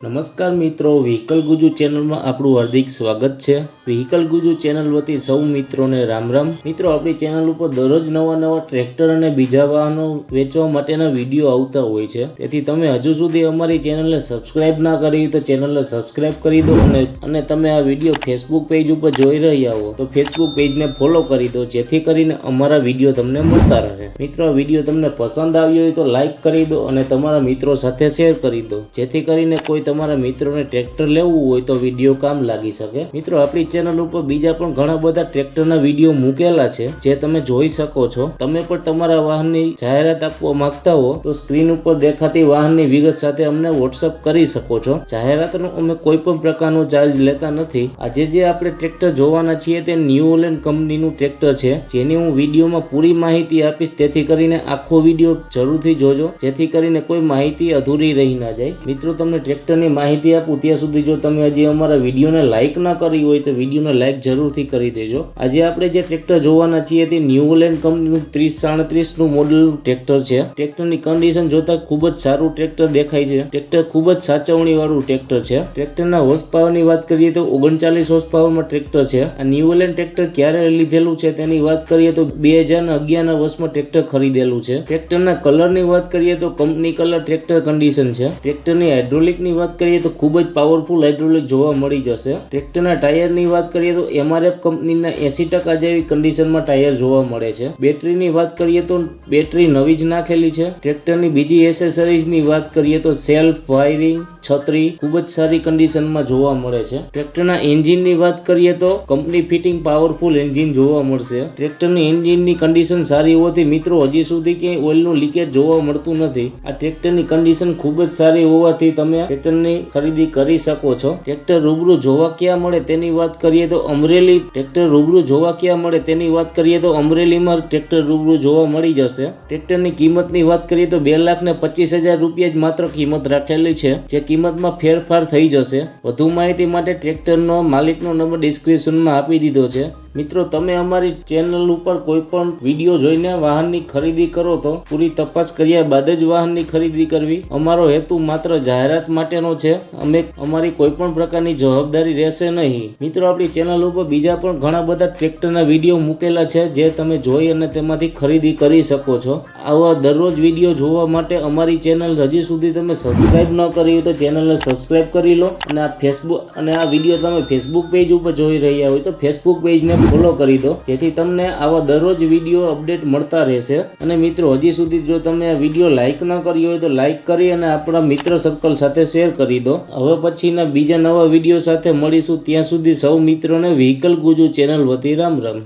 નમસ્કાર મિત્રો, વ્હીકલ ગુજુ ચેનલમાં આપણું હાર્દિક સ્વાગત છે। વ્હીકલ ગુજુ ચેનલ વતી સૌ મિત્રોને રામ રામ। મિત્રો, આપણી ચેનલ ઉપર દરરોજ નવા ટ્રેક્ટર અને બીજા વાહનો વેચવા માટેના વિડીયો આવતા હોય છે, તેથી તમે હજુ સુધી અમારી ચેનલને સબસ્ક્રાઇબ ના કરી તો ચેનલને સબસ્ક્રાઇબ કરી દો અને તમે આ વિડીયો ફેસબુક પેજ ઉપર જોઈ રહ્યા હો તો ફેસબુક પેજને ફોલો કરી દો, જેથી કરીને અમારા વિડીયો તમને મળતા રહે। મિત્રો, આ વિડીયો તમને પસંદ આવ્યો હોય તો લાઈક કરી દો અને તમારા મિત્રો સાથે શેર કરી દો, જેથી કરીને કોઈ તમારા મિત્રોને ટ્રેક્ટર લેવું હોય તો વિડીયો કામ લાગી શકે। મિત્રો, આપણી ચેનલ ઉપર બીજા પણ ઘણા બધા ટ્રેક્ટરના વિડીયો મૂકેલા છે, જે તમે જોઈ શકો છો। તમે પણ તમારા વાહનની જાહેરાત આપવા માંગતા હો તો સ્ક્રીન ઉપર દેખાતી વાહનની વિગત સાથે અમને વોટ્સઅપ કરી શકો છો। જાહેરાતનો અમે કોઈ પણ પ્રકારનો ચાર્જ લેતા નથી। આજે જે આપણે ટ્રેક્ટર જોવાના છીએ તે ન્યુ હોલેન્ડ કંપનીનું ટ્રેક્ટર છે, જેની હું વિડીયોમાં પૂરી માહિતી આપીશ, તેથી કરીને આખો વિડીયો જરૂરથી જોજો, જેથી કરીને કોઈ માહિતી અધૂરી રહી ના જાય। મિત્રો, તમને ટ્રેક્ટરની માહિતી આપું ત્યાં સુધી જો તમે હજી અમારા વિડીયોને લાઈક ના કરી હોય તો વિડીયોને લાઈક જરૂરથી કરી દેજો। આજે આપણે જે ટ્રેક્ટર જોવાના છીએ તે ન્યુ હોલેન્ડ કંપનીનું 3037 નું મોડલનું ટ્રેક્ટર છે। ટ્રેક્ટરની કન્ડિશન જોતા ખૂબ જ સારું ટ્રેક્ટર દેખાય છે। ટ્રેક્ટર ખૂબ જ સાચવણી વાળું ટ્રેક્ટર છે। ટ્રેક્ટરના હોર્સ પાવરની વાત કરીએ તો 39 હોર્સ પાવરમાં ટ્રેક્ટર છે। આ ન્યુ હોલેન્ડ ટ્રેક્ટર ક્યારે લીધેલું છે તેની વાત કરીએ તો 2011 ના વર્ષમાં ટ્રેક્ટર ખરીદેલું છે। ટ્રેક્ટરના કલરની વાત કરીએ તો કંપની કલર ટ્રેક્ટર કન્ડિશન છે। ટ્રેક્ટરની હાઇડ્રોલિકની વાત કરીએ તો ખૂબ જ પાવરફુલ હાઇડ્રોલિક જોવા મળી જશે। ટ્રેક્ટરના ટાયરની વાત કરીએ તો MRF કંપનીના 80% જેવી કન્ડિશનમાં ટાયર જોવા મળે છે। બેટરીની વાત કરીએ તો બેટરી નવી જ નાખેલી છે। ટ્રેક્ટરની બીજી એસેસરીઝની વાત કરીએ તો સેલ્ફ, વાયરિંગ, છત્રી ખૂબ જ સારી કન્ડિશનમાં જોવા મળે છે। ટ્રેક્ટરના એન્જિનની વાત કરીએ તો કંપની ફિટિંગ પાવરફુલ એન્જિન જોવા મળશે। ટ્રેક્ટરની એન્જિનની કન્ડિશન સારી હોવાથી મિત્રો હજી સુધી ક્યાંય ઓઇલનું લીકેજ જોવા મળતું નથી। આ ટ્રેક્ટરની કન્ડિશન ખૂબ જ સારી હોવાથી તમે ટ્રેક્ટરની ખરીદી કરી શકો છો। ટ્રેક્ટર રૂબરૂ જોવા ક્યાં મળે તેની વાત કરીએ તો અમરેલી અમરેલીમાં ટ્રેક્ટર રૂબરૂ જોવા મળી જશે। ટ્રેક્ટરની કિંમતની વાત કરીએ તો 2,25,000 રૂપિયા જ માત્ર કિંમત રાખેલી છે, જે કિંમતમાં ફેરફાર થઈ જશે। વધુ માહિતી માટે ટ્રેક્ટરનો માલિકનો નંબર ડિસ્ક્રિપ્શનમાં આપી દીધો છે। મિત્રો, તમે અમારી ચેનલ ઉપર કોઈ પણ વિડીયો જોઈને વાહનની ખરીદી કરો તો પૂરી તપાસ કર્યા બાદ જ વાહનની ખરીદી કરવી। અમારો હેતુ માત્ર જાહેરાત માટેનો છે, અમારી કોઈ પણ પ્રકારની જવાબદારી રહેશે નહીં। મિત્રો, આપણી ચેનલ ઉપર બીજા પણ ઘણા બધા ટ્રેક્ટરના વિડીયો મૂકેલા છે, જે તમે જોઈ અને તેમાંથી ખરીદી કરી શકો છો। આવા દરરોજ વિડીયો જોવા માટે અમારી ચેનલ હજી સુધી તમે સબસ્ક્રાઇબ ન કરી હોય તો ચેનલને સબસ્ક્રાઇબ કરી લો અને આ વિડીયો તમે ફેસબુક પેજ ઉપર જોઈ રહ્યા હોય તો ફેસબુક પેજને ફોલો કરી દો, જેથી તમને આવા દરરોજ વિડીયો અપડેટ મળતા રહેશે। અને મિત્રો, હજી સુધી જો તમે આ વિડીયો લાઈક ન કરી હોય તો લાઈક કરી અને આપણા મિત્ર સર્કલ સાથે શેર કરી દો। હવે પછીના બીજા નવા વિડીયો સાથે મળીશું, ત્યાં સુધી સૌ મિત્રોને વ્હીકલ ગુજુ ચેનલ વતી રામ રામ।